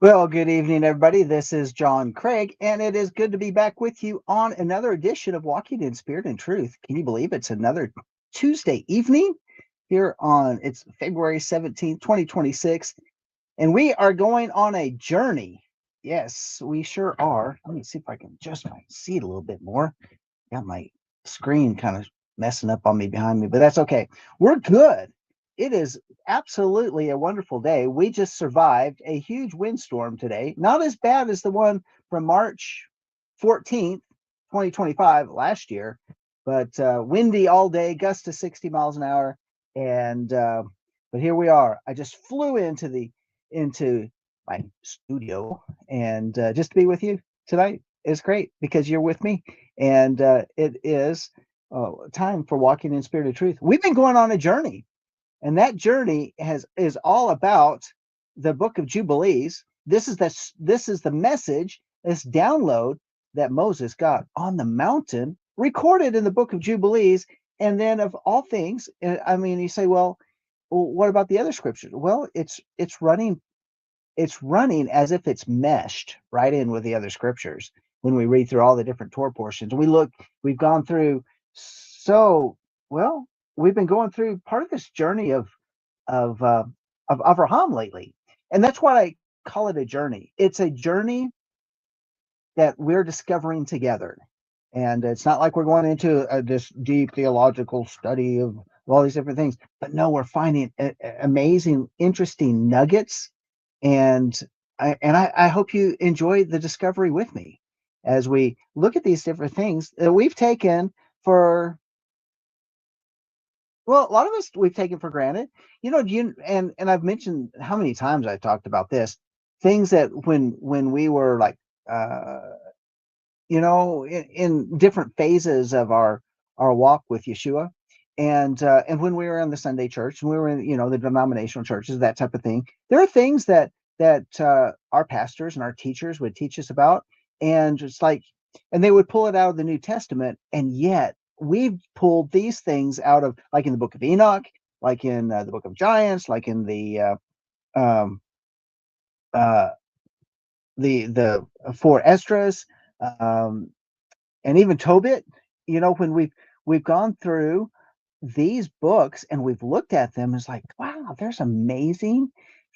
Well, good evening, everybody. This is John Craig, and it is good to be back with you on another edition of Walking in Spirit and Truth. Can you believe it's another Tuesday evening here on it's February 17th, 2026, and we are going on a journey. Yes, we sure are. Let me see if I can adjust my seat a little bit more. Got my screen kind of messing up on me behind me, but that's okay. We're good. It is absolutely a wonderful day. We just survived a huge windstorm today. Not as bad as the one from March 14th, 2025 last year, but windy all day, gusts to 60 miles an hour. And but here we are. I just flew into my studio and just to be with you tonight is great because you're with me and it is time for walking in spirit of truth. We've been going on a journey, and that journey is all about the book of Jubilees. This is the message, this download that Moses got on the mountain, recorded in the book of Jubilees. And then, of all things, I mean, you say, well, what about the other scriptures? Well, it's running as if it's meshed right in with the other scriptures. When we read through all the different Torah portions, we've gone through. So, well, we've been going through part of this journey of uh, of Avraham lately, and that's why I call it a journey. It's a journey that we're discovering together, and it's not like we're going into this deep theological study of all these different things. But no, we're finding amazing, interesting nuggets, and I hope you enjoy the discovery with me as we look at these different things that we've taken for, well, a lot of us we've taken for granted. Do you and I've mentioned how many times I've talked about this, things that when we were like uh in different phases of our walk with Yeshua, and when we were in the Sunday church and we were in the denominational churches, that type of thing, there are things that our pastors and our teachers would teach us about, and just like, and they would pull it out of the New Testament, and yet we've pulled these things out of, like, in the book of Enoch, like in the book of Giants, like in um, uh, the four Esdras, um, and even Tobit. When we've gone through these books and we've looked at them, it's like, wow, there's amazing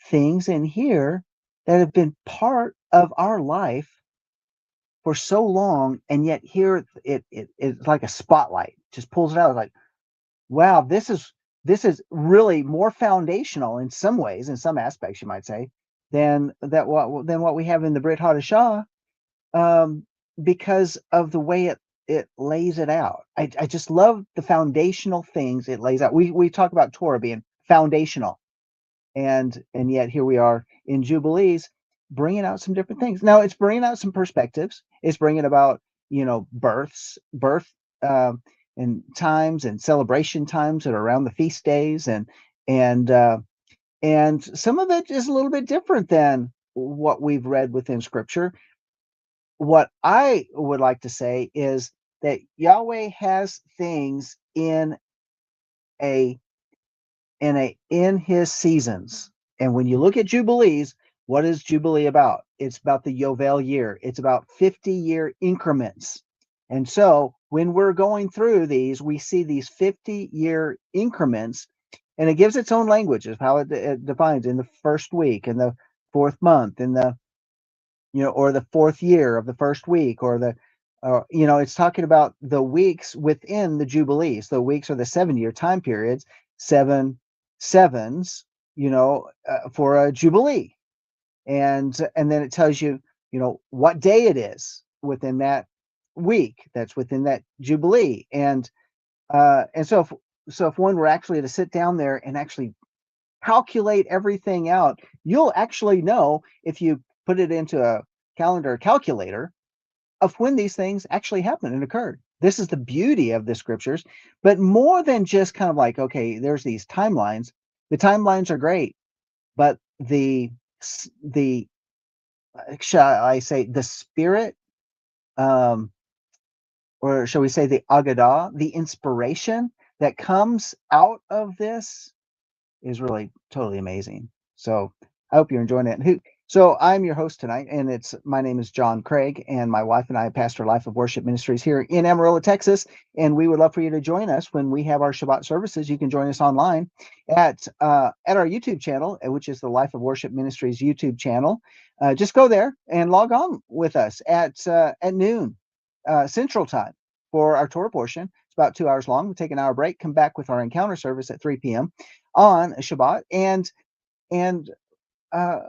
things in here that have been part of our life for so long, and yet here it's like a spotlight just pulls it out. It's like, wow, this is really more foundational in some ways, in some aspects, you might say, than what we have in the Brit Hadashah, um, because of the way it lays it out. I just love the foundational things it lays out. We talk about Torah being foundational, and yet here we are in Jubilees, bringing out some different things. Now it's bringing out some perspectives. It's bringing about birth, um, and times and celebration times that are around the feast days, and uh, and some of it is a little bit different than what we've read within Scripture. What I would like to say is that Yahweh has things a in his seasons. And when you look at Jubilees, what is Jubilee about? It's about the Yovel year. It's about 50-year increments. And so when we're going through these, we see these 50-year increments, and it gives its own language of how it defines in the first week, in the fourth month, in the or the fourth year of the first week, or it's talking about the weeks within the Jubilees. The weeks are the 7-year time periods, seven sevens, for a Jubilee. And then it tells you, what day it is within that week that's within that Jubilee. And so if one were actually to sit down there and actually calculate everything out, you'll actually know, if you put it into a calendar calculator, of when these things actually happened and occurred. This is the beauty of the scriptures. But more than just kind of like, okay, there's these timelines. The timelines are great, but the shall I say, the spirit, um, or shall we say the agadah, the inspiration that comes out of this is really totally amazing. So I hope you're enjoying it. So I'm your host tonight, and my name is John Craig, and my wife and I pastor Life of Worship Ministries here in Amarillo, Texas. And we would love for you to join us when we have our Shabbat services. You can join us online at our YouTube channel, which is the Life of Worship Ministries YouTube channel. Just go there and log on with us at noon Central Time for our Torah portion. It's about 2 hours long. We take an hour break, come back with our encounter service at 3 p.m. on Shabbat, and uh,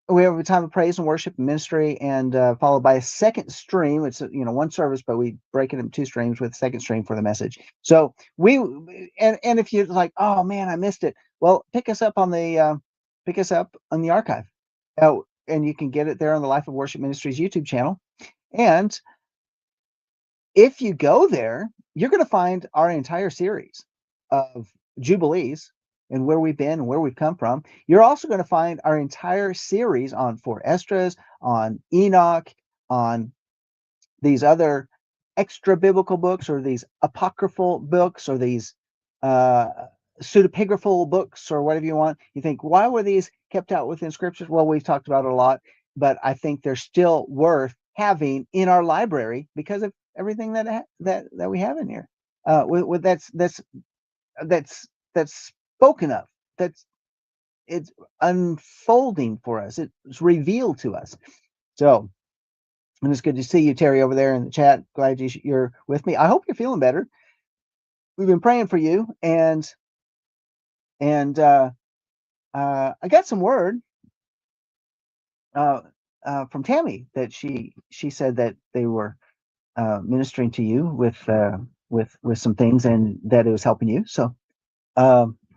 we have a time of praise and worship and ministry, and followed by a second stream. It's one service, but we break it into two streams with a second stream for the message. So and if you're like, oh man, I missed it, well, pick us up on the archive, and you can get it there on the Life of Worship Ministries YouTube channel. And if you go there, you're going to find our entire series of Jubilees and where we've been and where we've come from. You're also going to find our entire series on Four Esdras, on Enoch, on these other extra biblical books, or these apocryphal books, or these uh, pseudepigraphal books, or whatever you want. You think, why were these kept out within scriptures? Well, we've talked about it a lot, but I think they're still worth having in our library because of everything that we have in here. With that's spoken of. It's unfolding for us. It's revealed to us. So, and it's good to see you, Terry, over there in the chat. Glad you're with me. I hope you're feeling better. We've been praying for you, and I got some word from Tammy that she said that they were ministering to you with some things, and that it was helping you. So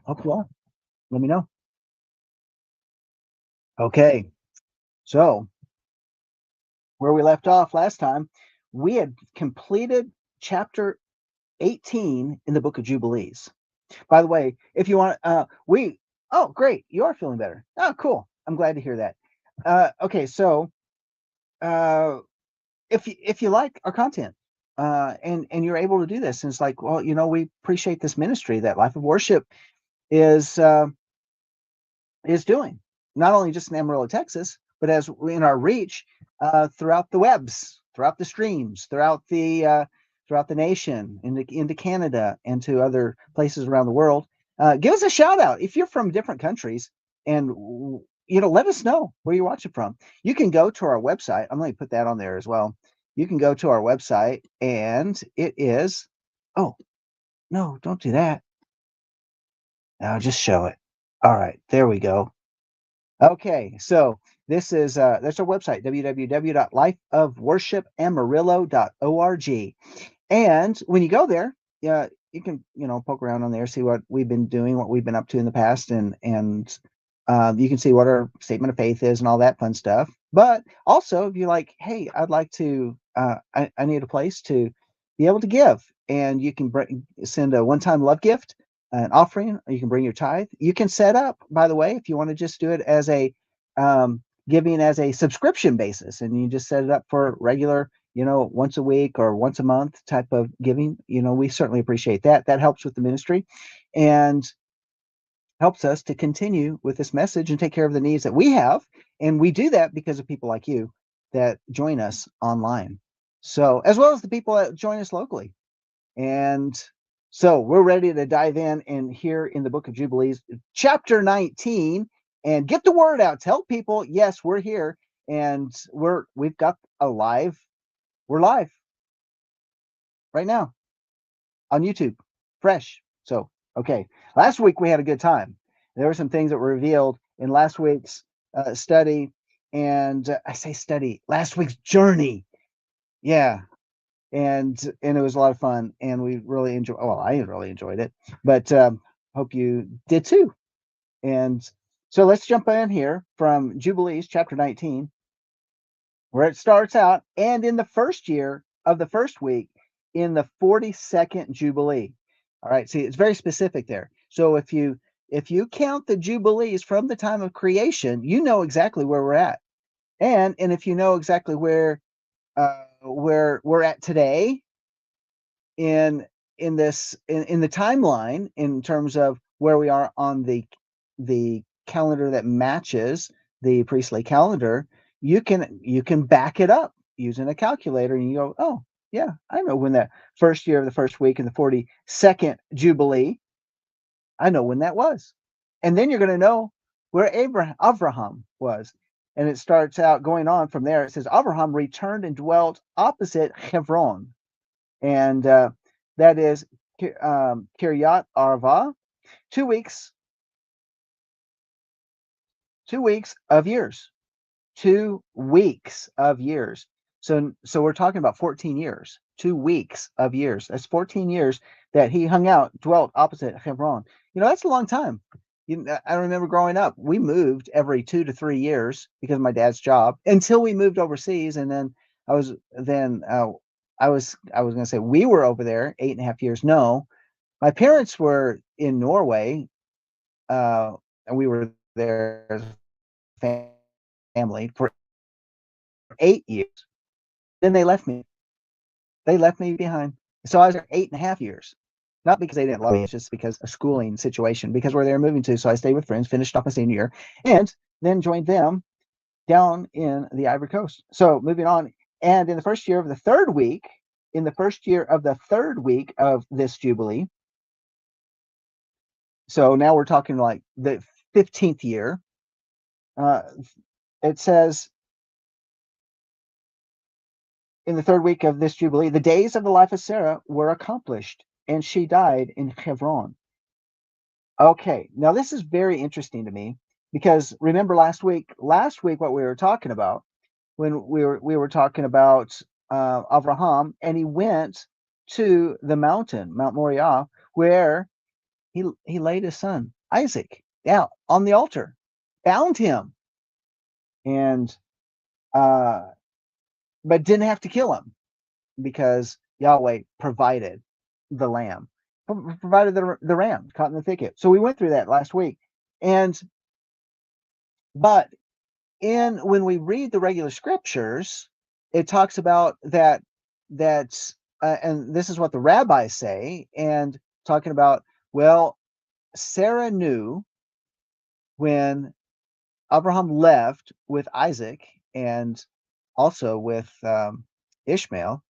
hope you are. Let me know. Okay, so where we left off last time, we had completed chapter 18 in the book of Jubilees. By the way, if you want, oh, great, you are feeling better. Oh, cool. I'm glad to hear that. Okay, so if you like our content, and you're able to do this, and it's like, well, we appreciate this ministry that Life of Worship is doing, not only just in Amarillo, Texas, but as in our reach throughout the webs, throughout the streams, throughout the nation, into Canada, and to other places around the world. Give us a shout out if you're from different countries, and let us know where you're watching from. You can go to our website. I'm going to put that on there as well. You can go to our website, and it is, oh no, don't do that. I'll just show it. All right, there we go. Okay, so this is that's our website, www.lifeofworshipamarillo.org. And when you go there, yeah, you can poke around on there, see what we've been doing, what we've been up to in the past, and you can see what our statement of faith is and all that fun stuff. But also, if you're like, hey, I'd like to, I need a place to be able to give, and you can send a one-time love gift, an offering, or you can bring your tithe. You can set up, by the way, if you want to just do it as a giving as a subscription basis, and you just set it up for regular, once a week or once a month type of giving. We certainly appreciate that. That helps with the ministry and helps us to continue with this message and take care of the needs that we have. And we do that because of people like you that join us online. So, as well as the people that join us locally. And so we're ready to dive in, and here in the book of Jubilees, chapter 19, and get the word out. Tell people, yes, we're here, and we've got we're live right now on YouTube, fresh. So, okay. Last week we had a good time. There were some things that were revealed in last week's study, and I say study, last week's journey. Yeah, and it was a lot of fun, and we really enjoyed. Well, I really enjoyed it, but hope you did too. And so let's jump in here from Jubilees chapter 19, where it starts out, and in the first year of the first week, in the 42nd Jubilee. All right, see, it's very specific there. So if you count the Jubilees from the time of creation, you know exactly where we're at. And if you know exactly where we're at today in the timeline, in terms of where we are on the calendar that matches the priestly calendar, you can back it up using a calculator, and you go, oh yeah, I know when the first year of the first week in the 42nd jubilee, I know when that was. And then you're going to know where Abraham was. And it starts out going on from there. It says Abraham returned and dwelt opposite Hebron, and that is Kiryat Arva. 2 weeks, 2 weeks of years. 2 weeks of years. So we're talking about 14 years. 2 weeks of years. That's 14 years that he hung out, dwelt opposite Hebron. That's a long time. I remember growing up, we moved every 2 to 3 years because of my dad's job until we moved overseas, and then I was then I was going to say we were over there 8.5 years. No, my parents were in Norway, and we were there as a family for 8 years. Then they left me. They left me behind. So I was there 8.5 years. Not because they didn't love me, it's just because a schooling situation, because where they were moving to. So I stayed with friends, finished off my senior year, and then joined them down in the Ivory Coast. So moving on. And in the first year of the third week, of this Jubilee, so now we're talking like the 15th year, it says, in the third week of this Jubilee, the days of the life of Sarah were accomplished, and she died in Hebron. Okay, now this is very interesting to me, because remember last week what we were talking about, when we were talking about Abraham, and he went to the mountain, Mount Moriah, where he laid his son Isaac down on the altar, bound him, and but didn't have to kill him, because Yahweh provided the lamb, provided the ram caught in the thicket. So we went through that last week, and but when we read the regular scriptures, it talks about and this is what the rabbis say, and talking about, well, Sarah knew when Abraham left with Isaac, and also with Ishmael,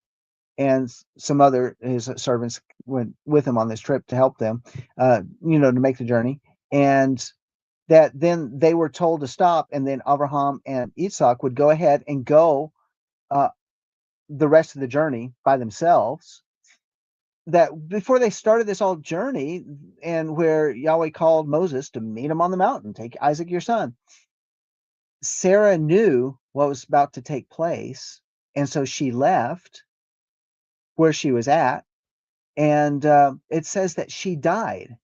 and some other his servants went with him on this trip to help them, to make the journey, and that then they were told to stop, and then Abraham and Isaac would go ahead and go uh, the rest of the journey by themselves. That before they started this whole journey, and where Yahweh called Moses to meet him on the mountain, take Isaac your son, Sarah knew what was about to take place, and so she left where she was at, and it says that she died.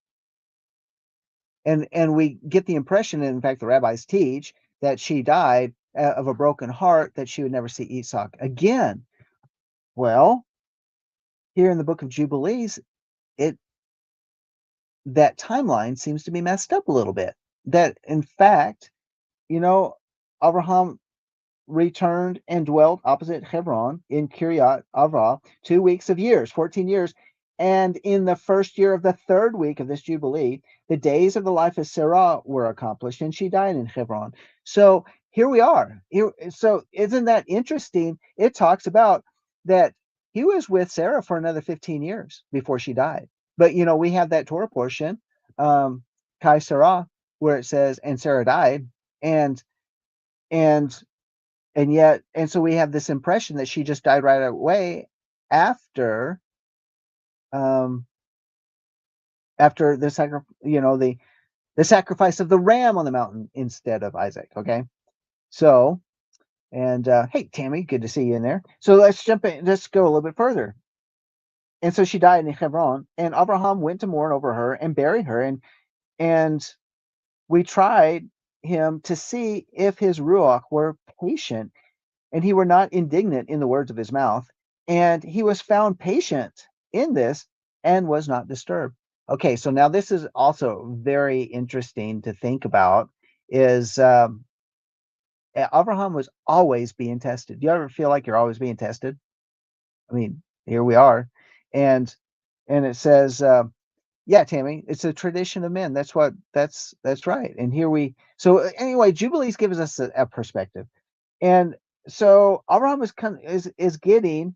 And we get the impression, and in fact the rabbis teach, that she died of a broken heart, that she would never see Esau again. Well, here in the book of Jubilees, that timeline seems to be messed up a little bit. That in fact, Abraham returned and dwelt opposite Hebron in Kiryat Arva 2 weeks of years, 14 years. And in the first year of the third week of this Jubilee, the days of the life of Sarah were accomplished, and she died in Hebron. So here we are. So isn't that interesting? It talks about that he was with Sarah for another 15 years before she died. But, we have that Torah portion, Kai Sarah, where it says, and Sarah died. And, and, and so we have this impression that she just died right away after, after the sacrifice of the ram on the mountain instead of Isaac. Okay. So, and hey, Tammy, good to see you in there. So let's jump in. Let's go a little bit further. And so she died in Hebron, and Abraham went to mourn over her and bury her. And we tried him to see if his ruach were patient, and he were not indignant in the words of his mouth. And he was found patient in this, and was not disturbed. Okay, so now this is also very interesting to think about, is Abraham was always being tested. Do you ever feel like you're always being tested? I mean, here we are. And it says, Yeah, Tammy, it's a tradition of men. That's right. And here we so anyway, Jubilees gives us a perspective. And so Abraham is getting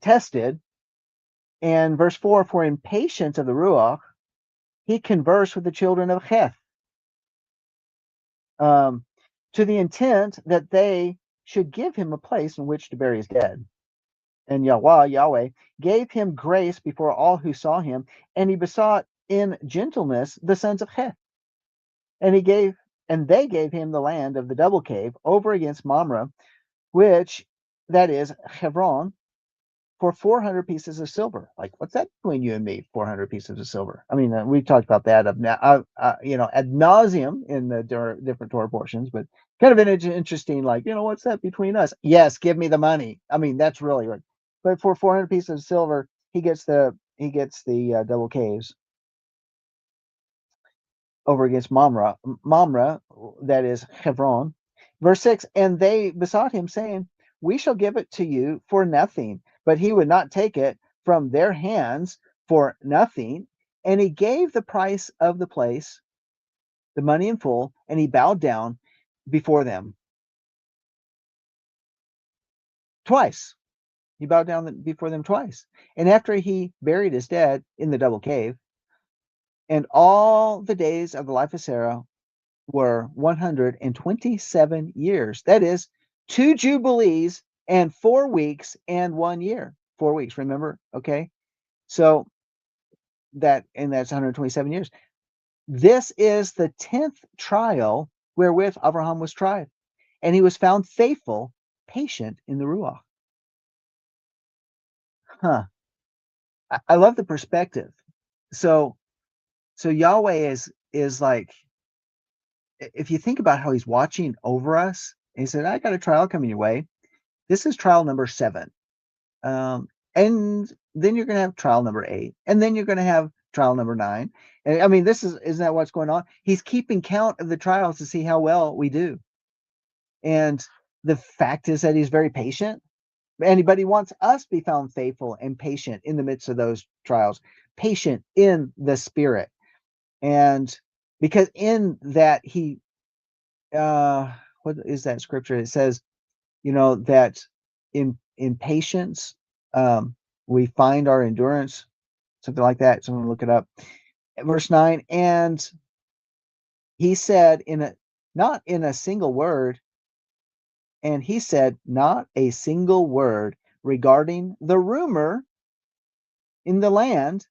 tested, and verse 4, for impatience of the Ruach, he conversed with the children of Heth, um, to the intent that they should give him a place in which to bury his dead. And Yahweh, gave him grace before all who saw him, and he besought in gentleness the sons of Heth. And they gave him the land of the double cave over against Mamre, which that is Hebron, for 400 pieces of silver. Like, what's that between you and me? 400 pieces of silver. I mean, we talked about that ad nauseum in the different Torah portions, but kind of an interesting, like, what's that between us? Yes, give me the money. I mean, that's really right. But for 400 pieces of silver, he gets the double caves over against Mamre, that is Hebron. Verse 6, and they besought him, saying, we shall give it to you for nothing. But he would not take it from their hands for nothing. And he gave the price of the place, the money in full, and he bowed down before them. Twice. He bowed down before them twice. And after he buried his dead in the double cave, and all the days of the life of Sarah were 127 years. That is 2 jubilees and 4 weeks and 1 year. 4 weeks, remember? Okay. So that's 127 years. This is the 10th trial wherewith Abraham was tried, and he was found faithful, patient in the Ruach. Huh. I love the perspective. So Yahweh is like, if you think about how he's watching over us, and he said, I got a trial coming your way. This is trial number 7. And then you're going to have trial number 8. And then you're going to have trial number 9. And I mean, isn't that what's going on? He's keeping count of the trials to see how well we do. And the fact is that he's very patient. But he wants us to be found faithful and patient in the midst of those trials, patient in the spirit. And because in that what is that scripture? It says, that in patience, we find our endurance, something like that. Someone look it up. Verse 9, and he said not in a single word, and he said not a single word regarding the rumor in the land,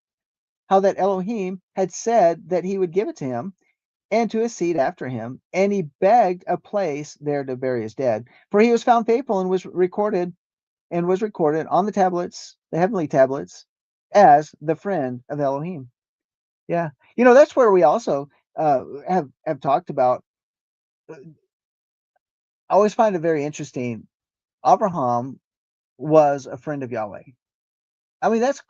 how that Elohim had said that he would give it to him and to his seed after him, and he begged a place there to bury his dead. For he was found faithful and was recorded on the tablets, the heavenly tablets, as the friend of Elohim. Yeah. That's where we also have talked about. I always find it very interesting. Abraham was a friend of Yahweh. I mean, that's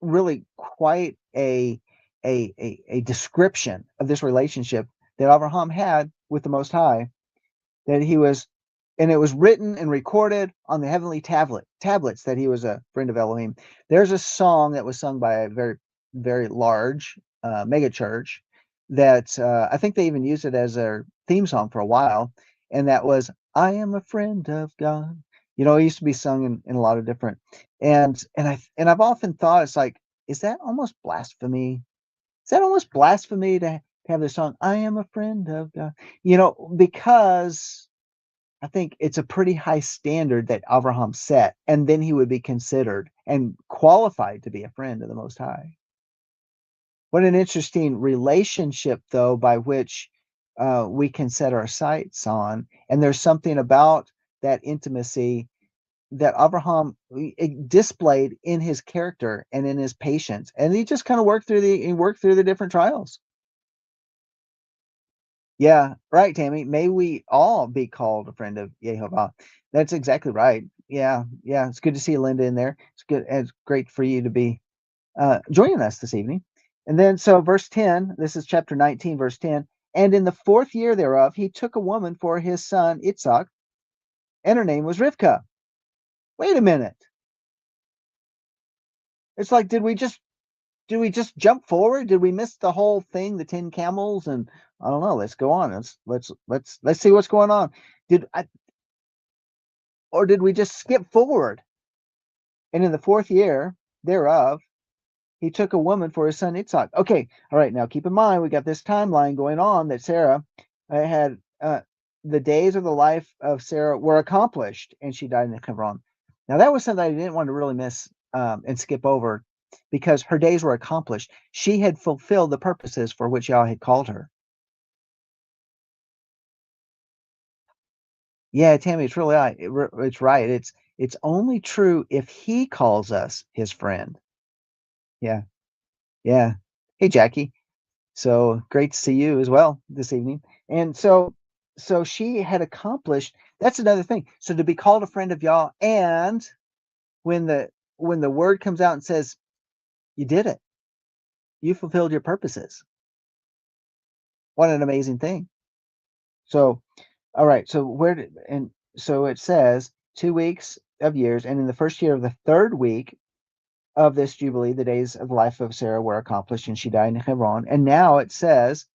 really quite a description of this relationship that Abraham had with the Most High, that he was, and it was written and recorded on the heavenly tablets that he was a friend of Elohim. There's a song that was sung by a very, very large mega church that I think they even used it as their theme song for a while, and that was, I am a friend of God. It used to be sung in a lot of different, and I've often thought, it's like, is that almost blasphemy? Is that almost blasphemy to have the song, I am a friend of God? Because I think it's a pretty high standard that Abraham set, and then he would be considered and qualified to be a friend of the Most High. What an interesting relationship, though, by which we can set our sights on. And there's something about that intimacy that Abraham displayed in his character and in his patience. And he just kind of worked through the different trials. Yeah, right, Tammy. May we all be called a friend of Yehovah. That's exactly right. Yeah, yeah. It's good to see Linda in there. It's good. It's great for you to be joining us this evening. And then, so verse 10, this is chapter 19, verse 10. And in the 4th year thereof, he took a woman for his son Itzhak, and her name was Rivkah. Wait a minute. It's like, did we just jump forward? Did we miss the whole thing, the 10 camels? And I don't know. Let's go on. Let's see what's going on. Did I, or did we just skip forward? And in the fourth year thereof, he took a woman for his son Itzhak. Okay, all right. Now keep in mind we got this timeline going on that Sarah had the days of the life of Sarah were accomplished, and she died in Hebron. Now that was something I didn't want to really miss and skip over, because her days were accomplished. She had fulfilled the purposes for which Yah had called her. Yeah, Tammy, it's really right. It's right. It's only true if He calls us His friend. Yeah, yeah. Hey, Jackie. So great to see you as well this evening. And so she had accomplished. That's another thing. So to be called a friend of Yah, and when the word comes out and says you did it, you fulfilled your purposes. What an amazing thing. So all right. So where did and so it says 2 weeks of years, and in the first year of the third week of this jubilee, the days of the life of Sarah were accomplished, and she died in Hebron. And now it says,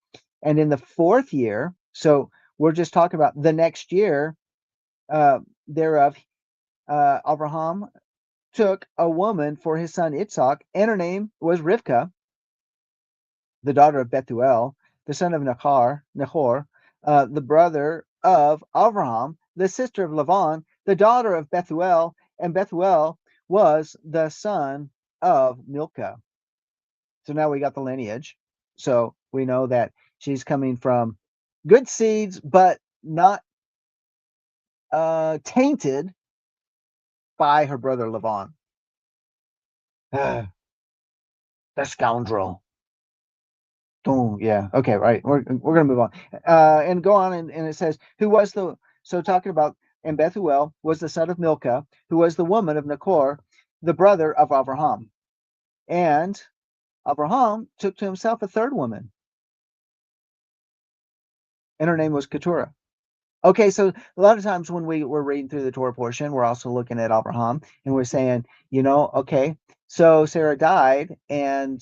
and in the fourth year, so we're just talking about the next year thereof, Abraham took a woman for his son Itzhak, and her name was Rivkah, the daughter of Bethuel, the son of Nahor, the brother of Abraham, the sister of Lavan, the daughter of Bethuel, and Bethuel was the son of Milcah. So now we got the lineage. So we know that she's coming from good seeds, but not tainted by her brother Lavan. The scoundrel. Oh, yeah. Okay, right. We're gonna move on. And go on, and it says, who was the so talking about, and Bethuel was the son of Milcah, who was the woman of Nachor, the brother of Abraham. And Abraham took to himself a third woman, and her name was Keturah. Okay, so a lot of times when we're reading through the Torah portion, we're also looking at Abraham, and we're saying, okay, so Sarah died, and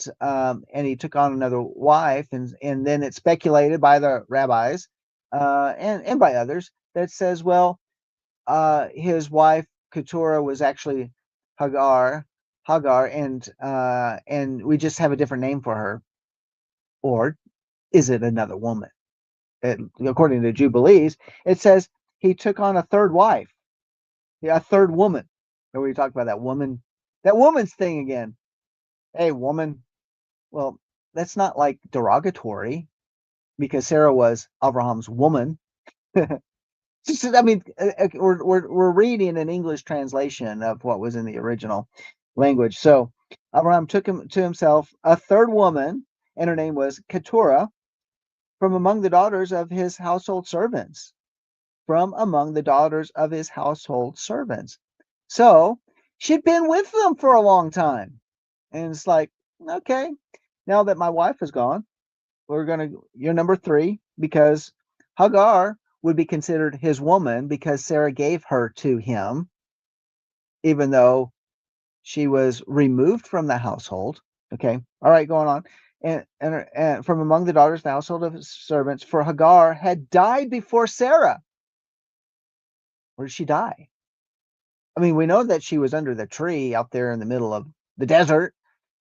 he took on another wife, and then it's speculated by the rabbis, and by others, that says, well, his wife Keturah was actually Hagar, and we just have a different name for her, or is it another woman? According to Jubilees, it says he took on a third wife, yeah, a third woman. And we talked about that woman's thing again. Hey, woman. Well, that's not like derogatory, because Sarah was Abraham's woman. I mean, we're reading an English translation of what was in the original language. So Abraham took him to himself a third woman, and her name was Keturah, from among the daughters of his household servants. From among the daughters of his household servants. So she'd been with them for a long time. And it's like, okay, now that my wife is gone, you're number three, because Hagar would be considered his woman because Sarah gave her to him, even though she was removed from the household. Okay. All right, going on. And from among the daughters of the household of his servants, for Hagar had died before Sarah. Where did she die? I mean, we know that she was under the tree out there in the middle of the desert,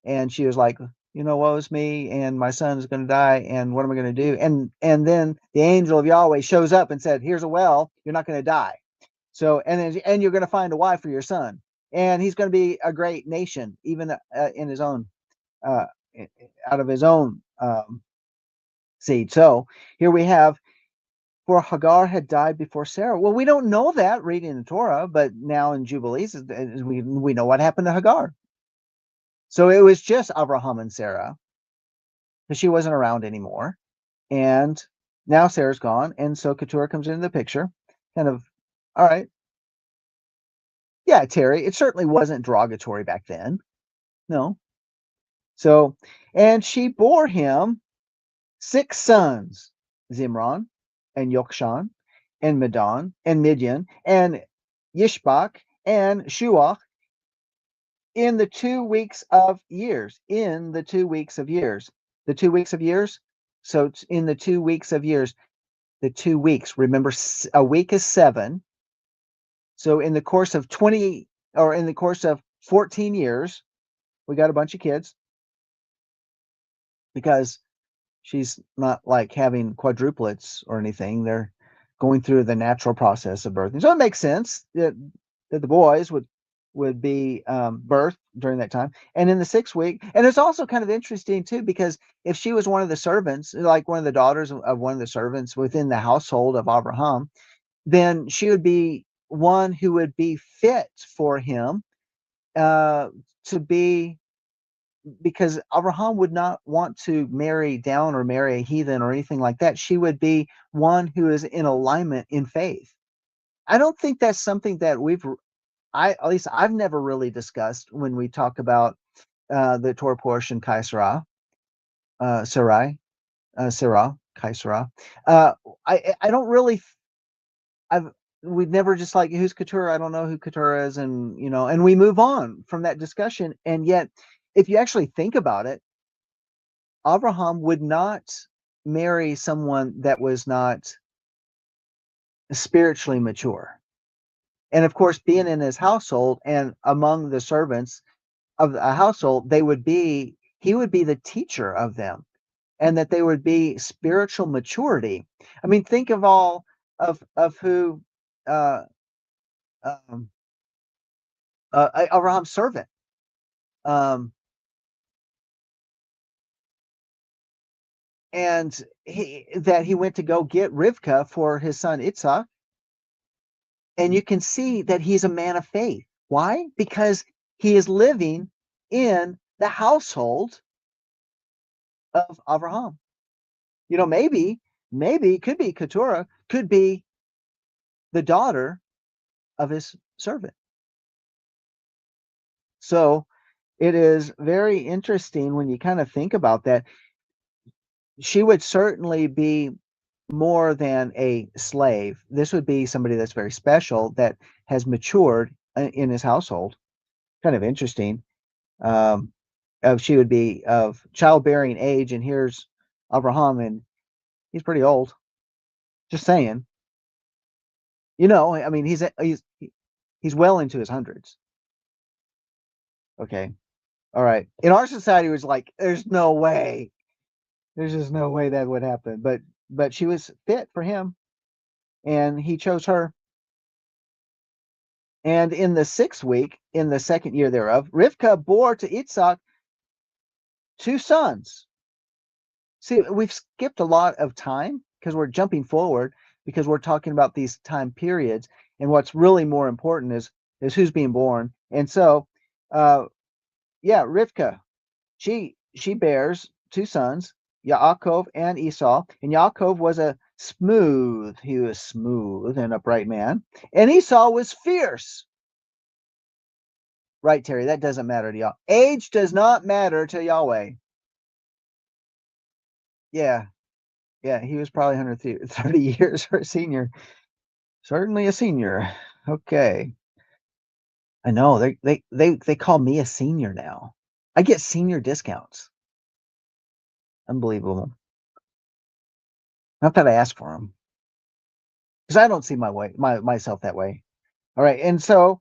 and she was like, woe is me, and my son is going to die, and what am I going to do? And then the angel of Yahweh shows up and said, "Here's a well. You're not going to die. So, and you're going to find a wife for your son, and he's going to be a great nation, even in his own, uh, out of his own seed." So here we have, for Hagar had died before Sarah. Well, we don't know that reading the Torah, but now in Jubilees, we know what happened to Hagar. So it was just Abraham and Sarah, because she wasn't around anymore. And now Sarah's gone, and so Keturah comes into the picture. Kind of, all right. Yeah, Terry, it certainly wasn't derogatory back then. No. So, and she bore him 6 sons, Zimron and Yokshan and Medan and Midian and Yishbak and Shuach in the 2 weeks of years, in the 2 weeks of years, the 2 weeks of years. So it's in the 2 weeks of years, the 2 weeks. Remember, a week is 7. So in the course of 20, or in the course of 14 years, we got a bunch of kids because she's not like having quadruplets or anything. They're going through the natural process of birthing. So it makes sense that the boys would be birthed during that time. And in the 6th week, and it's also kind of interesting too, because if she was one of the servants, like one of the daughters of one of the servants within the household of Abraham, then she would be one who would be fit for him to be, because Abraham would not want to marry down or marry a heathen or anything like that. She would be one who is in alignment in faith. I don't think that's something that at least I've never really discussed when we talk about the Torah portion, Kaisera, Sarai, Sarah, Kaisera. I don't really, I've, we've never just like, who's Keturah? I don't know who Keturah is. And, and we move on from that discussion. And yet, if you actually think about it, Abraham would not marry someone that was not spiritually mature. And of course, being in his household and among the servants of a household, he would be the teacher of them, and that they would be spiritual maturity. I mean, think of all of who uh, um, Abraham's servant. Um, and he went to go get Rivka for his son Itzhak, and you can see that he's a man of faith. Why? Because he is living in the household of Abraham. Maybe could be Keturah, could be the daughter of his servant. So it is very interesting when you kind of think about that. She would certainly be more than a slave. This would be somebody that's very special, that has matured in his household. Kind of interesting. She would be of childbearing age, and here's Abraham, and he's pretty old. Just saying. I mean, he's well into his hundreds. Okay. All right. In our society, it was like, there's no way. There's just no way that would happen. But she was fit for him, and he chose her. And in the 6th week, in the 2nd year thereof, Rivka bore to Yitzhak 2 sons. See, we've skipped a lot of time because we're jumping forward, because we're talking about these time periods. And what's really more important is who's being born. And so, Rivka, she bears 2 sons, Yaakov and Esau. And Yaakov was he was smooth and upright man, and Esau was fierce. Right, Terry, that doesn't matter to y'all. Age does not matter to Yahweh. Yeah, he was probably 130 years or a senior. Certainly a senior. Okay. I know, they call me a senior now. I get senior discounts. Unbelievable. Not that I ask for them, because I don't see myself that way. All right, and so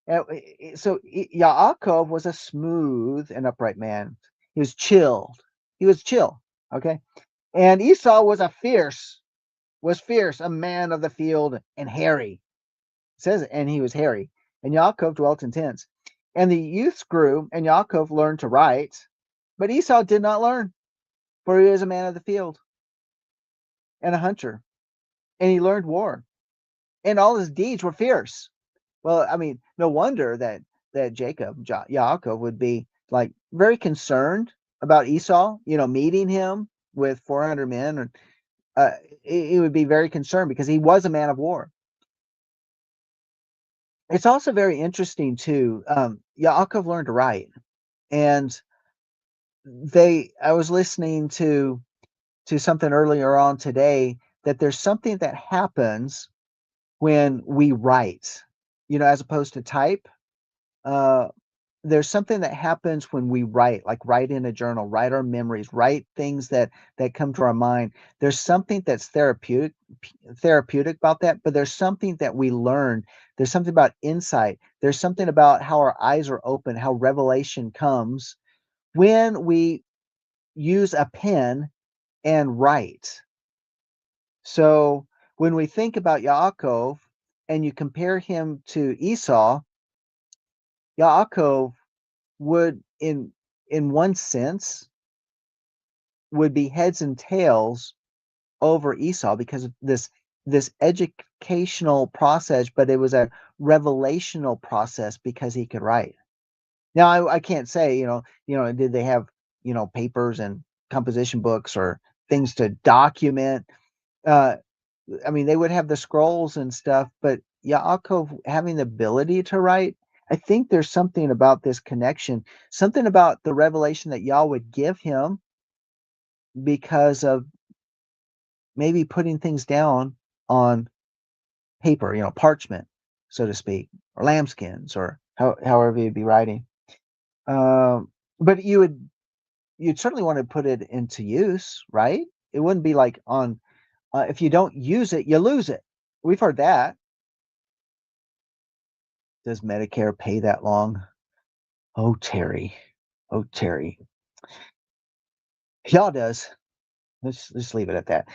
Yaakov was a smooth and upright man. He was chilled. He was chill. Okay, and Esau was fierce, a man of the field, and hairy. It says, and he was hairy. And Yaakov dwelt in tents. And the youths grew, and Yaakov learned to write, but Esau did not learn, for he was a man of the field and a hunter, and he learned war, and all his deeds were fierce. Well, I mean, no wonder that Yaakov would be like very concerned about Esau, meeting him with 400 men, and he would be very concerned because he was a man of war. It's also very interesting too. Yaakov learned to write, and I was listening to something earlier on today, that there's something that happens when we write, as opposed to type. uh, there's something that happens when we write, like write in a journal, write our memories, write things that come to our mind. There's something that's therapeutic about that, but there's something that we learn. There's something about insight. There's something about how our eyes are open, how revelation comes when we use a pen and write. So when we think about Yaakov and you compare him to Esau, Yaakov would in one sense would be heads and tails over Esau because of this educational process, but it was a revelational process because he could write. Now I can't say, did they have, papers and composition books or things to document? Uh I mean, they would have the scrolls and stuff, but Yaakov having the ability to write, I think there's something about this connection, something about the revelation that Yah would give him because of maybe putting things down on paper, parchment, so to speak, or lambskins, or however you'd be writing. But you'd certainly want to put it into use, right? It wouldn't be like on if you don't use it, you lose it. We've heard that. Does Medicare pay that long? Oh, Terry. Oh, Terry. Yah does. Let's just leave it at that.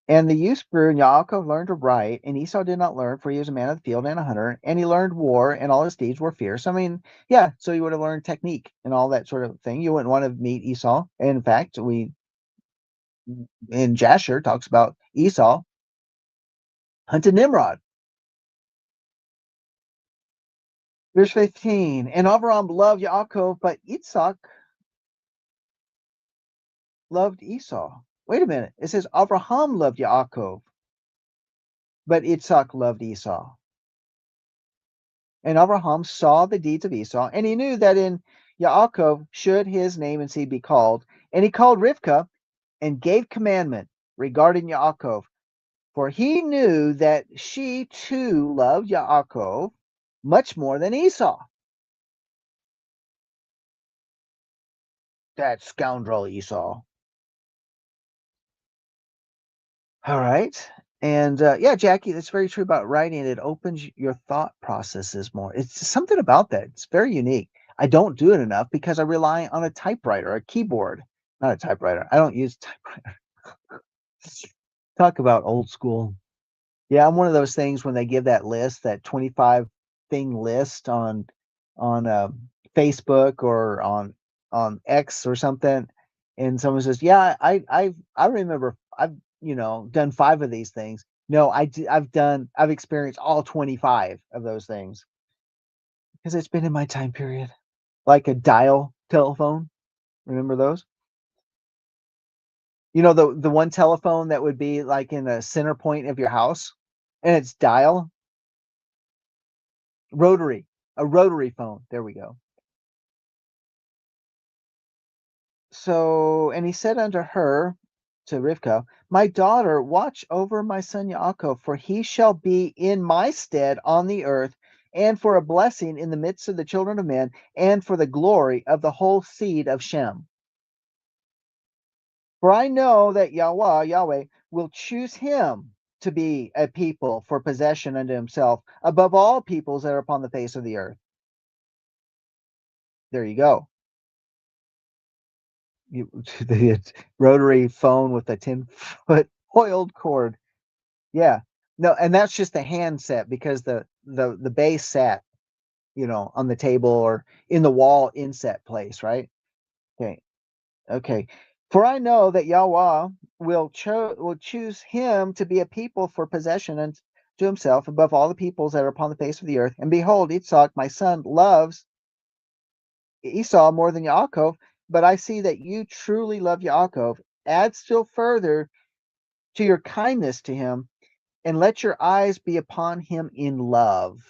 And the youth grew, and Yaakov learned to write, and Esau did not learn, for he was a man of the field and a hunter, and he learned war, and all his deeds were fierce. I mean, yeah, so you would have learned technique and all that sort of thing. You wouldn't want to meet Esau. In fact, we in Jasher talks about Esau hunted Nimrod. Verse 15, and Abraham loved Yaakov, but Yitzhak loved Esau. Wait a minute. It says Abraham loved Yaakov, but Yitzhak loved Esau. And Abraham saw the deeds of Esau, and he knew that in Yaakov should his name and seed be called. And he called Rivkah and gave commandment regarding Yaakov, for he knew that she too loved Yaakov much more than Esau. That scoundrel Esau. All right. And yeah, Jackie, that's very true about writing. It opens your thought processes more. It's something about that. It's very unique. I don't do it enough because I rely on a typewriter, a keyboard, not a typewriter. I don't use typewriter. Talk about old school. Yeah, I'm one of those things when they give that list, that 25 thing list on Facebook or on X or something, and someone says, "Yeah, I remember I've done 5 of these things." No, I've experienced all 25 of those things because it's been in my time period. Like a dial telephone, remember those? The one telephone that would be like in the center point of your house, and it's dial rotary, a rotary phone. There we go. So, and he said unto her, to Rivkah, my daughter, watch over my son Yaakov, for he shall be in my stead on the earth, and for a blessing in the midst of the children of men, and for the glory of the whole seed of Shem. For I know that Yahweh, will choose him to be a people for possession unto himself above all peoples that are upon the face of the earth. There you go. The rotary phone with a 10-foot coiled cord. Yeah. No, and that's just the handset because the base sat, on the table or in the wall inset place, right? Okay. Okay. For I know that Yahweh will choose him to be a people for possession and to himself above all the peoples that are upon the face of the earth. And behold, Yitzhak, my son, loves Esau more than Yaakov, but I see that you truly love Yaakov. Add still further to your kindness to him, and let your eyes be upon him in love.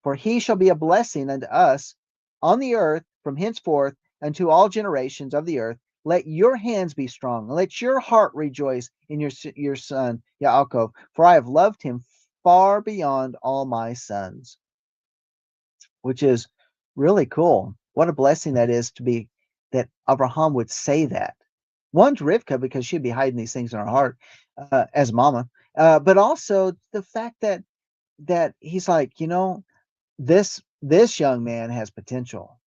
For he shall be a blessing unto us on the earth from henceforth unto all generations of the earth. Let your hands be strong, and let your heart rejoice in your son Yaakov, for I have loved him far beyond all my sons. Which is Really cool. What a blessing that is to be that Abraham would say that. One to Rivka because she'd be hiding these things in her heart as mama, but also the fact that he's like, this young man has potential.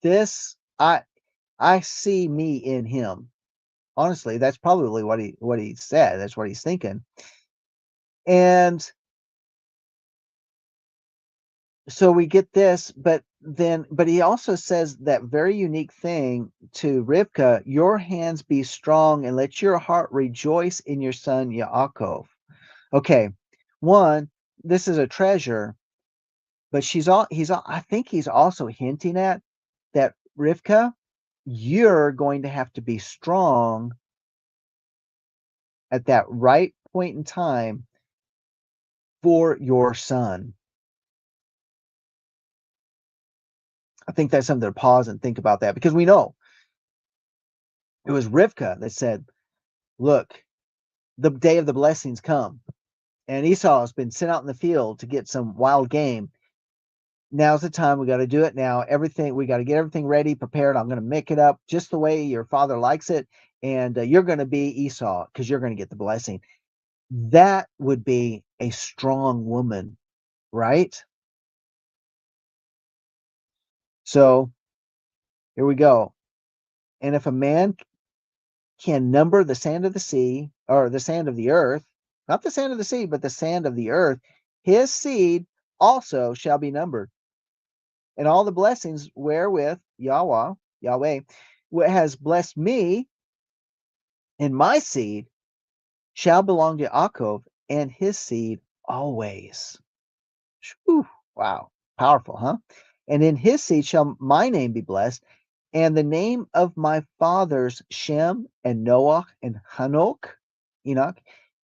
This I see me in him. Honestly, that's probably what he said. That's what he's thinking. And so we get this, but he also says that very unique thing to Rivka, your hands be strong and let your heart rejoice in your son Yaakov. Okay. One, this is a treasure, but I think he's also hinting at that Rivka, you're going to have to be strong at that right point in time for your son. I think that's something to pause and think about that because we know it was Rivka that said, look, the day of the blessings come. And Esau has been sent out in the field to get some wild game. Now's the time. We got to do it now. Everything, we got to get everything ready, prepared. I'm going to make it up just the way your father likes it. And you're going to be Esau because you're going to get the blessing. That would be a strong woman, right? So here we go. And if a man can number the sand of the sea or the sand of the earth, not the sand of the sea, but the sand of the earth, his seed also shall be numbered. And all the blessings wherewith Yahweh has blessed me and my seed shall belong to Yaakov and his seed always. Whew, wow. Powerful, huh? And in his seed shall my name be blessed, and the name of my fathers Shem and Noah and Enoch,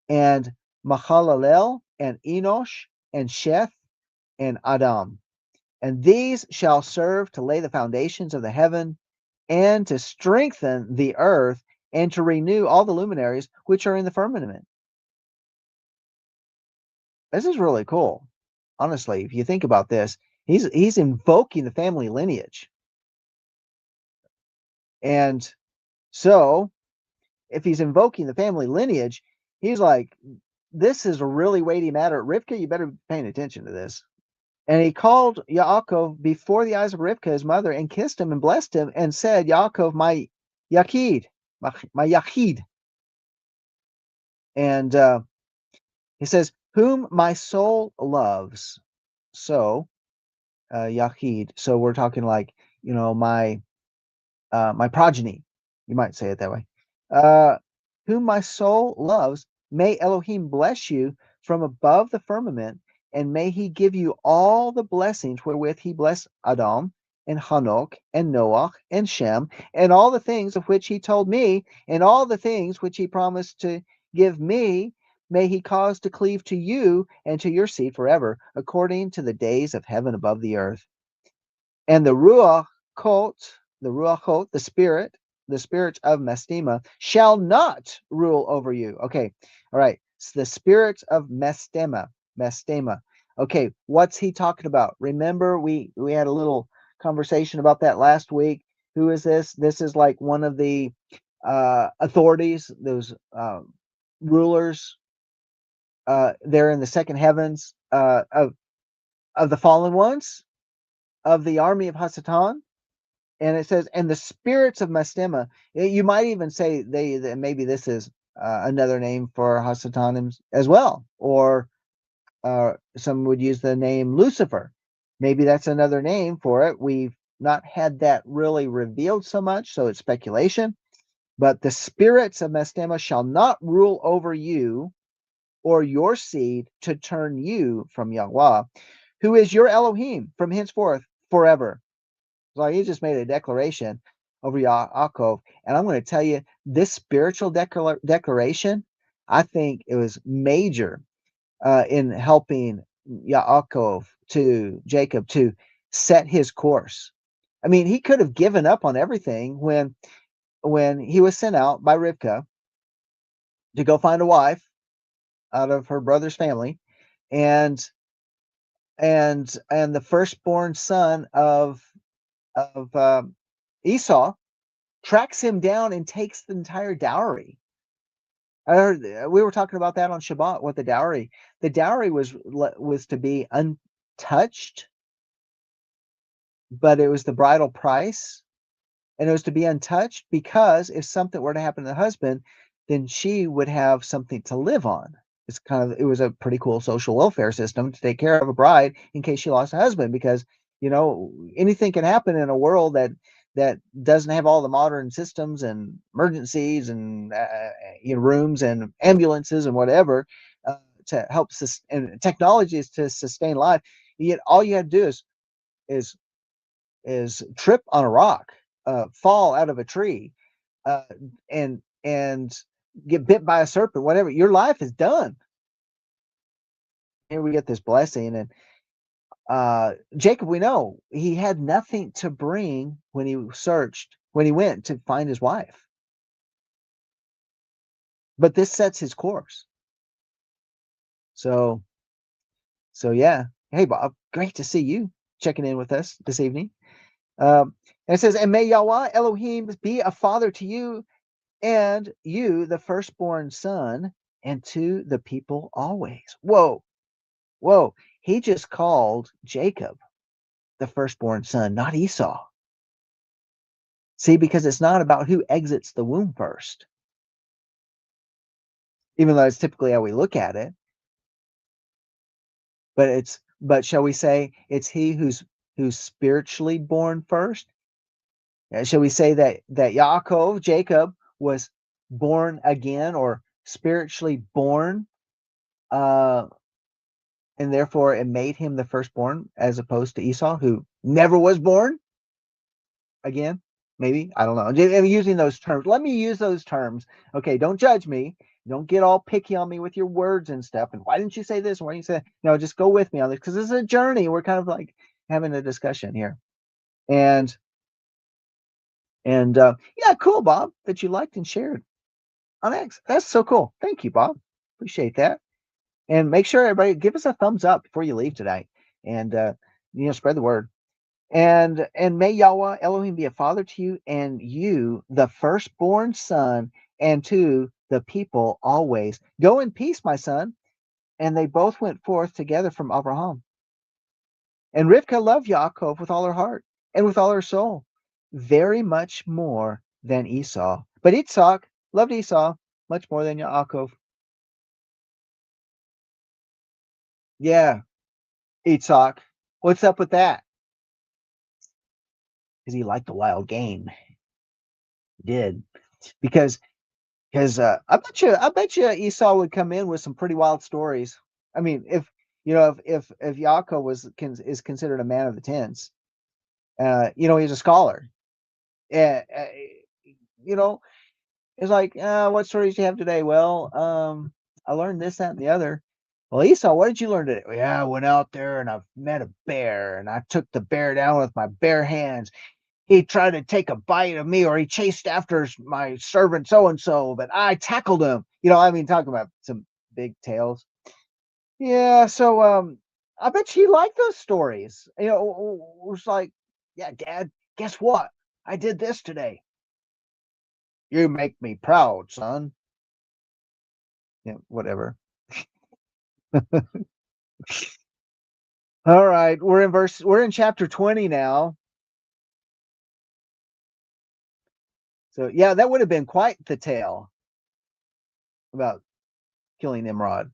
and Mahalalel and Enosh and Sheth and Adam. And these shall serve to lay the foundations of the heaven and to strengthen the earth and to renew all the luminaries which are in the firmament. This is really cool. Honestly, if you think about this, he's invoking the family lineage. And so if he's invoking the family lineage, he's like, this is a really weighty matter. Rivka, you better be paying attention to this. And he called Yaakov before the eyes of Rivka, his mother, and kissed him and blessed him and said, Yaakov, my Yachid, my Yachid. And he says, whom my soul loves. So, Yachid. So we're talking like, my progeny. You might say it that way. Uh, whom my soul loves, may Elohim bless you from above the firmament, and may he give you all the blessings wherewith he blessed Adam and Hanok and Noach and Shem, and all the things of which he told me, and all the things which he promised to give me, may he cause to cleave to you and to your seed forever, according to the days of heaven above the earth. And the Ruachot, the spirit of Mestema, shall not rule over you. Okay, all right. So the spirit of Mestema. Okay, what's he talking about? Remember, we had a little conversation about that last week. Who is this? This is like one of the authorities, those rulers. They're in the second heavens of the fallen ones of the army of Hasatan. And it says, and the spirits of Mastema. You might even say maybe this is another name for Hasatanim as well, or some would use the name Lucifer. Maybe that's another name for it. We've not had that really revealed so much, so it's speculation. But the spirits of Mastema shall not rule over you or your seed to turn you from Yahweh, who is your Elohim from henceforth forever. So he just made a declaration over Yaakov. And I'm going to tell you, this spiritual declaration, I think it was major in helping Jacob to set his course. I mean, he could have given up on everything when he was sent out by Rivka to go find a wife out of her brother's family, and the firstborn son of of Esau, tracks him down and takes the entire dowry. I heard we were talking about that on Shabbat. What the dowry was to be untouched, but it was the bridal price, and it was to be untouched because if something were to happen to the husband, then she would have something to live on. It was a pretty cool social welfare system to take care of a bride in case she lost a husband, because anything can happen in a world that doesn't have all the modern systems and emergencies and rooms and ambulances and whatever uh, to help and technologies to sustain life. Yet all you have to do is trip on a rock, fall out of a tree, uh, and get bit by a serpent, whatever. Your life is done. Here we get this blessing, and Jacob, we know he had nothing to bring when he went to find his wife. But this sets his course. So, yeah. Hey, Bob, great to see you checking in with us this evening. And it says, and may Yahweh Elohim be a father to you, and you the firstborn son, and to the people always. Whoa, whoa. He just called Jacob the firstborn son, not Esau. See, because it's not about who exits the womb first, even though it's typically how we look at it. But shall we say it's he who's spiritually born first? Shall we say that Jacob, was born again, or spiritually born, uh, and therefore it made him the firstborn, as opposed to Esau, who never was born again? Maybe, I don't know. I'm using those terms. Let me use those terms. Okay, don't judge me. Don't get all picky on me with your words and stuff. And why didn't you say this? Why didn't you say? No, just go with me on this, because this is a journey. We're kind of like having a discussion here. And yeah, cool, Bob, that you liked and shared on X. That's so cool. Thank you, Bob. Appreciate that. And make sure everybody give us a thumbs up before you leave tonight, and spread the word. And may Yahweh Elohim be a father to you, and you the firstborn son, and to the people always. Go in peace, my son. And they both went forth together from Abraham. And Rivkah loved Yaakov with all her heart and with all her soul, very much more than Esau. But Yitzhak loved Esau much more than Yaakov. Yeah, Yitzhak. What's up with that? Because he liked the wild game. He did. Because I bet you Esau would come in with some pretty wild stories. I mean, if Yaakov is considered a man of the tents, he's a scholar. Yeah, it's like, what stories do you have today? Well, I learned this, that, and the other. Well, Esau, what did you learn today? Yeah, I went out there and I met a bear, and I took the bear down with my bare hands. He tried to take a bite of me, or he chased after my servant so and so, but I tackled him. Talking about some big tales. Yeah, so I bet you like those stories. It's like, yeah, Dad, guess what? I did this today. You make me proud, son. Yeah, whatever. All right, we're in chapter 20 now. So yeah, that would have been quite the tale about killing Nimrod.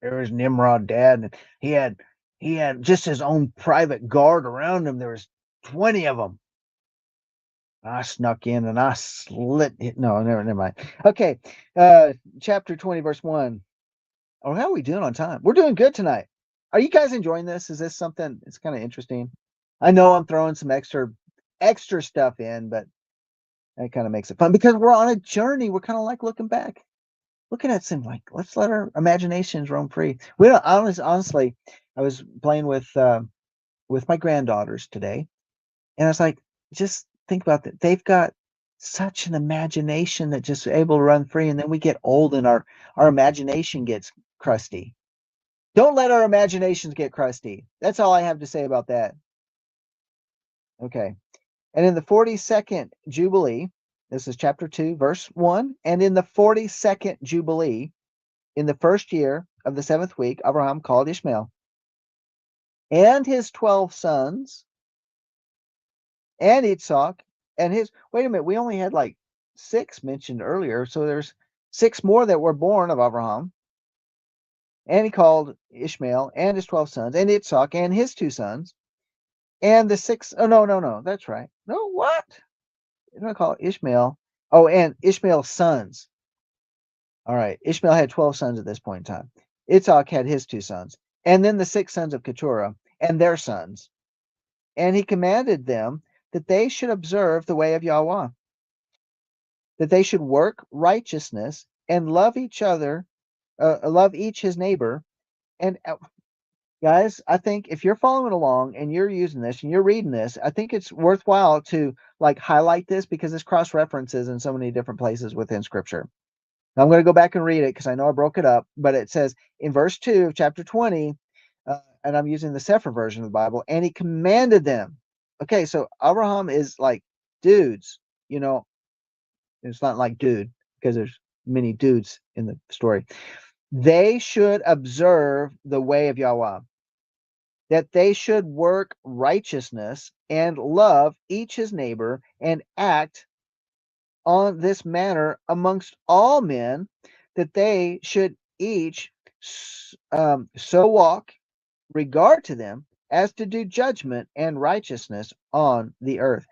There was Nimrod, Dad, and he had just his own private guard around him. There was 20 of them. I snuck in and I slit it. No, never mind. Okay, chapter 20, verse 1. Oh, how are we doing on time? We're doing good tonight. Are you guys enjoying this? Is this something? It's kind of interesting. I know I'm throwing some extra stuff in, but that kind of makes it fun because we're on a journey. We're kind of like looking back, looking at some, like, let's let our imaginations roam free. We don't honestly. I was playing with my granddaughters today, and I was like, just think about that. They've got such an imagination that just able to run free, and then we get old and our imagination gets crusty. Don't let our imaginations get crusty. That's all I have to say about that. Okay. And in the 42nd Jubilee, this is chapter 2, verse 1. And in the 42nd Jubilee, in the first year of the 7th week, Abraham called Ishmael and his 12 sons and Isaac and his. Wait a minute, we only had like 6 mentioned earlier. So there's 6 more that were born of Abraham. And he called Ishmael and his 12 sons and Isaac and his 2 sons. And the 6, oh, no, that's right. No, what? I'm going to call it Ishmael. Oh, and Ishmael's sons. All right. Ishmael had 12 sons at this point in time. Isaac had his 2 sons. And then the 6 sons of Keturah and their sons. And he commanded them that they should observe the way of Yahweh, that they should work righteousness and love each other, love each his neighbor. And guys, I think if you're following along and you're using this and you're reading this, I think it's worthwhile to like highlight this because this cross references in so many different places within Scripture. Now I'm going to go back and read it because I know I broke it up, but it says in verse 2 of chapter 20, and I'm using the Sefer version of the Bible, and he commanded them. Okay, so Abraham is like dudes, you know, it's not like dude because there's many dudes in the story. They should observe the way of Yahweh, that they should work righteousness and love each his neighbor and act on this manner amongst all men, that they should each so walk, regard to them, as to do judgment and righteousness on the earth.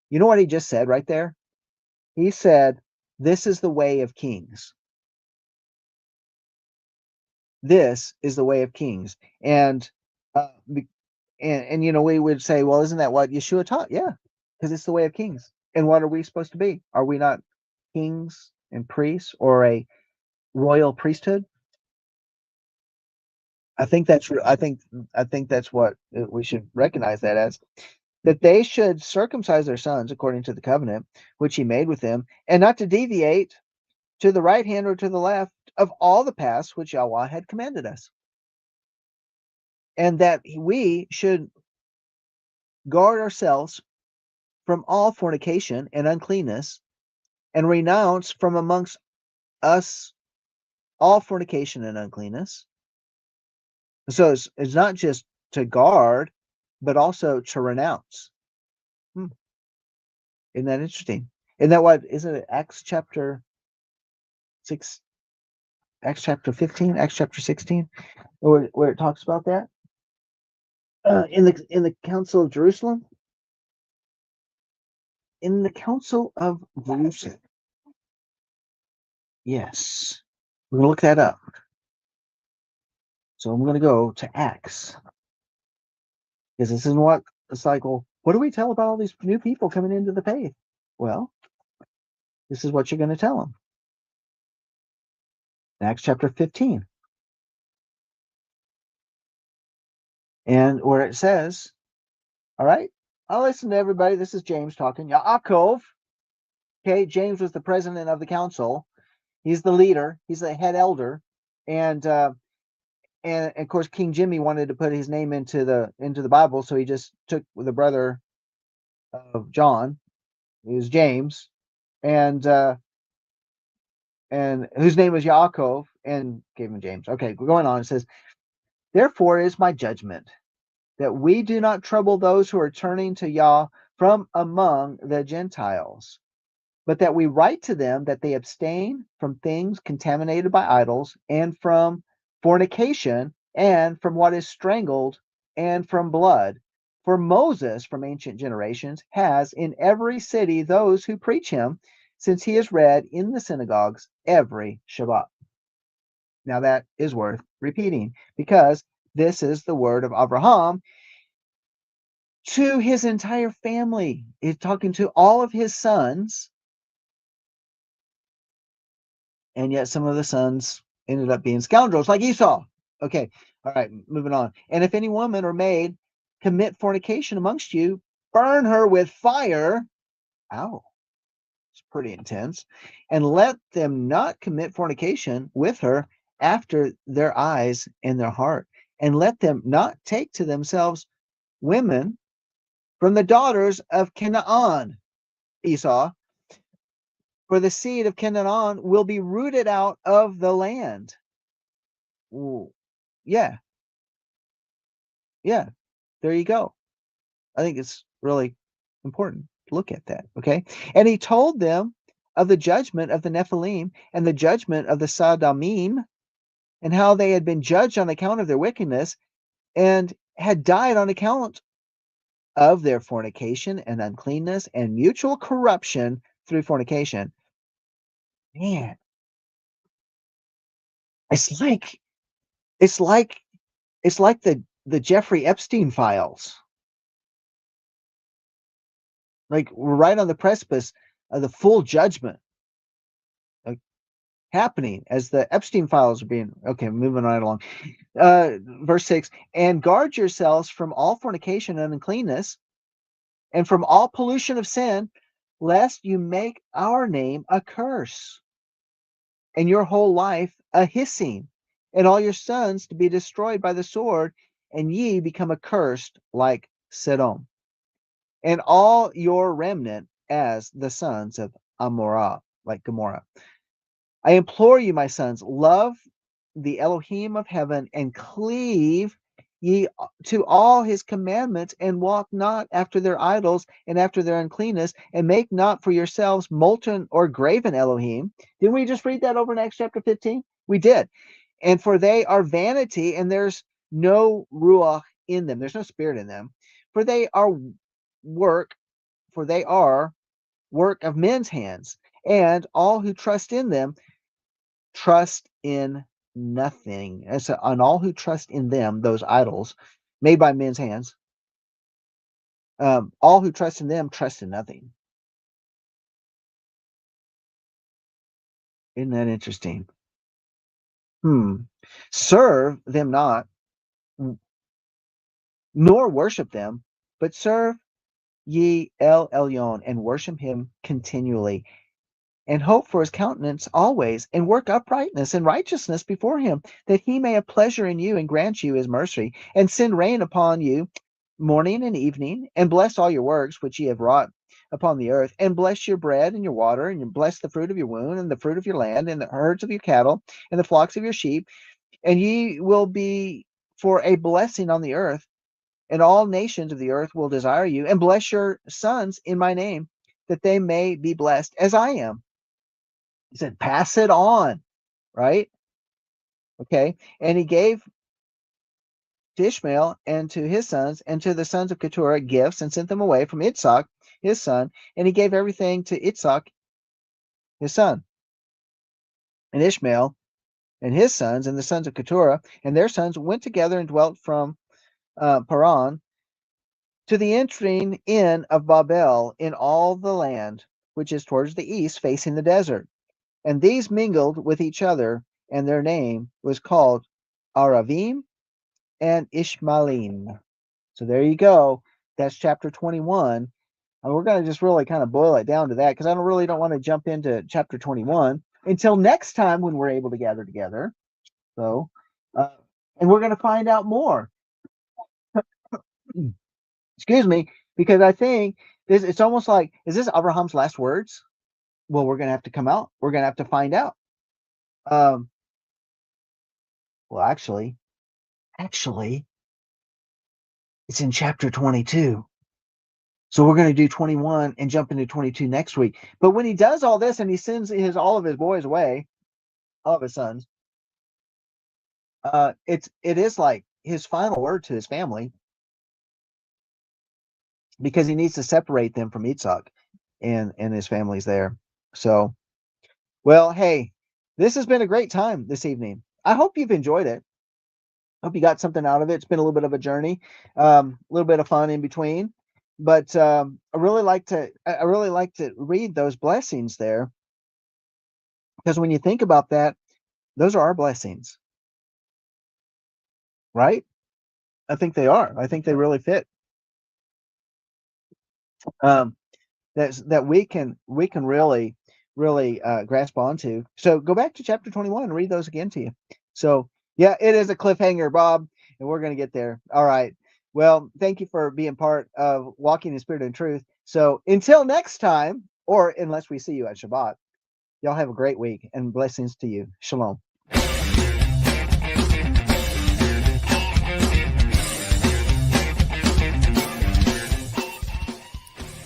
You know what he just said right there? He said, this is the way of kings. This is the way of kings. And you know, we would say, well, isn't that what Yeshua taught? Yeah, because it's the way of kings. And what are we supposed to be? Are we not kings and priests or a royal priesthood? I think that's what we should recognize that as, that they should circumcise their sons according to the covenant which he made with them, and not to deviate to the right hand or to the left of all the paths which Yahweh had commanded us, and that we should guard ourselves from all fornication and uncleanness, and renounce from amongst us all fornication and uncleanness. So it's not just to guard, but also to renounce. Isn't that interesting? Isn't that what, isn't it Acts chapter 6, Acts chapter 15, Acts chapter 16, where it talks about that? In the Council of Jerusalem? In the Council of Jerusalem. Yes. We're going to look that up. So I'm going to go to Acts. Because this is what it's like, well, what do we tell about all these new people coming into the faith? Well, this is what you're going to tell them. Acts chapter 15. And where it says, all right, I'll listen to everybody. This is James talking. Yaakov. Okay, James was the president of the council. He's the leader. He's the head elder. And of course, King Jimmy wanted to put his name into the Bible, so he just took the brother of John, it was James, and whose name was Yaakov, and gave him James. Okay, going on. It says, therefore is my judgment, that we do not trouble those who are turning to Yah from among the Gentiles, but that we write to them that they abstain from things contaminated by idols, and from fornication, and from what is strangled, and from blood. For Moses, from ancient generations, has in every city those who preach him, since he is read in the synagogues every Shabbat. Now that is worth repeating, because this is the word of Abraham to his entire family. He's talking to all of his sons, and yet some of the sons ended up being scoundrels like Esau. Okay, all right, moving on. And if any woman or maid commit fornication amongst you, burn her with fire. Ow, it's pretty intense. And let them not commit fornication with her after their eyes and their heart. And let them not take to themselves women from the daughters of Canaan, Esau, for the seed of Canaan will be rooted out of the land. Ooh, yeah, yeah, there you go. I think it's really important to look at that. Okay. And he told them of the judgment of the Nephilim and the judgment of the Sadamim, and how they had been judged on account of their wickedness and had died on account of their fornication and uncleanness and mutual corruption through fornication. Man, it's like it's like it's like the Jeffrey Epstein files. Like we're right on the precipice of the full judgment, like, happening as the Epstein files are being. Okay, moving right along. Verse 6, and guard yourselves from all fornication and uncleanness, and from all pollution of sin, lest you make our name a curse, and your whole life a hissing, and all your sons to be destroyed by the sword, and ye become accursed like Sodom, and all your remnant as the sons of Amorah, like Gomorrah. I implore you, my sons, love the Elohim of heaven, and cleave ye to all his commandments, and walk not after their idols and after their uncleanness, and make not for yourselves molten or graven Elohim. Didn't we just read that over in Acts chapter 15? We did. And for they are vanity, and there's no ruach in them. There's no spirit in them. For they are work, for they are work of men's hands, and all who trust in them trust in nothing. And so, on all who trust in them, those idols made by men's hands, all who trust in them trust in nothing. Isn't that interesting? Serve them not, nor worship them, but serve ye El Elyon, and worship him continually, and hope for his countenance always, and work uprightness and righteousness before him, that he may have pleasure in you and grant you his mercy, and send rain upon you morning and evening, and bless all your works which ye have wrought upon the earth, and bless your bread and your water, and bless the fruit of your womb, and the fruit of your land, and the herds of your cattle, and the flocks of your sheep, and ye will be for a blessing on the earth, and all nations of the earth will desire you, and bless your sons in my name, that they may be blessed as I am. He said, pass it on, right? Okay. And he gave to Ishmael and to his sons and to the sons of Keturah gifts, and sent them away from Itzhak, his son, and he gave everything to Itzhak, his son. And Ishmael and his sons and the sons of Keturah and their sons went together and dwelt from Paran to the entering in of Babel in all the land which is towards the east, facing the desert. And these mingled with each other, and their name was called Aravim and Ishmaelim. So there you go. That's chapter 21. And we're going to just really kind of boil it down to that, because I don't want to jump into chapter 21 until next time when we're able to gather together. So, uh, and we're going to find out more. Excuse me, because I think it's almost like, is this Abraham's last words? Well, we're going to have to come out. We're going to have to find out. Um, well, actually, it's in chapter 22. So we're going to do 21 and jump into 22 next week. But when he does all this and he sends all of his boys away, all of his sons, it is like his final word to his family, because he needs to separate them from Yitzhak and his family's there. So, well, hey, this has been a great time this evening. I hope you've enjoyed it. Hope you got something out of it. It's been a little bit of a journey, a little bit of fun in between, but I really like to read those blessings there, because when you think about that, those are our blessings, right? I think they are. I think they really fit. Um, that we can really grasp onto. So go back to chapter 21 and read those again to you. So yeah, it is a cliffhanger, Bob, and we're going to get there. All right. Well, thank you for being part of Walking in Spirit and Truth. So until next time, or unless we see you at Shabbat, y'all have a great week and blessings to you. Shalom.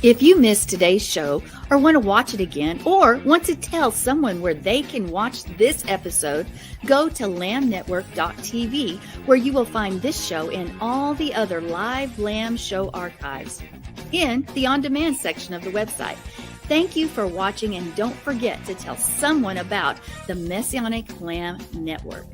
If you missed today's show or want to watch it again or want to tell someone where they can watch this episode, go to lambnetwork.tv where you will find this show and all the other live Lamb show archives in the on-demand section of the website. Thank you for watching, and don't forget to tell someone about the Messianic Lamb Network.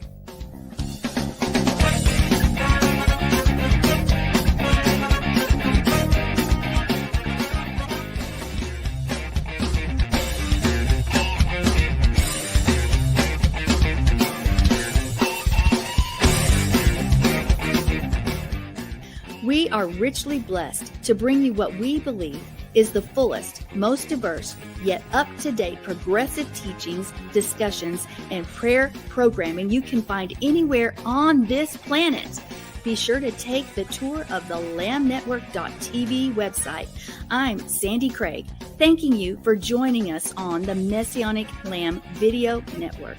We are richly blessed to bring you what we believe is the fullest, most diverse, yet up-to-date progressive teachings, discussions, and prayer programming you can find anywhere on this planet. Be sure to take the tour of the lambnetwork.tv website. I'm Sandi Craig, thanking you for joining us on the Messianic Lamb Video Network.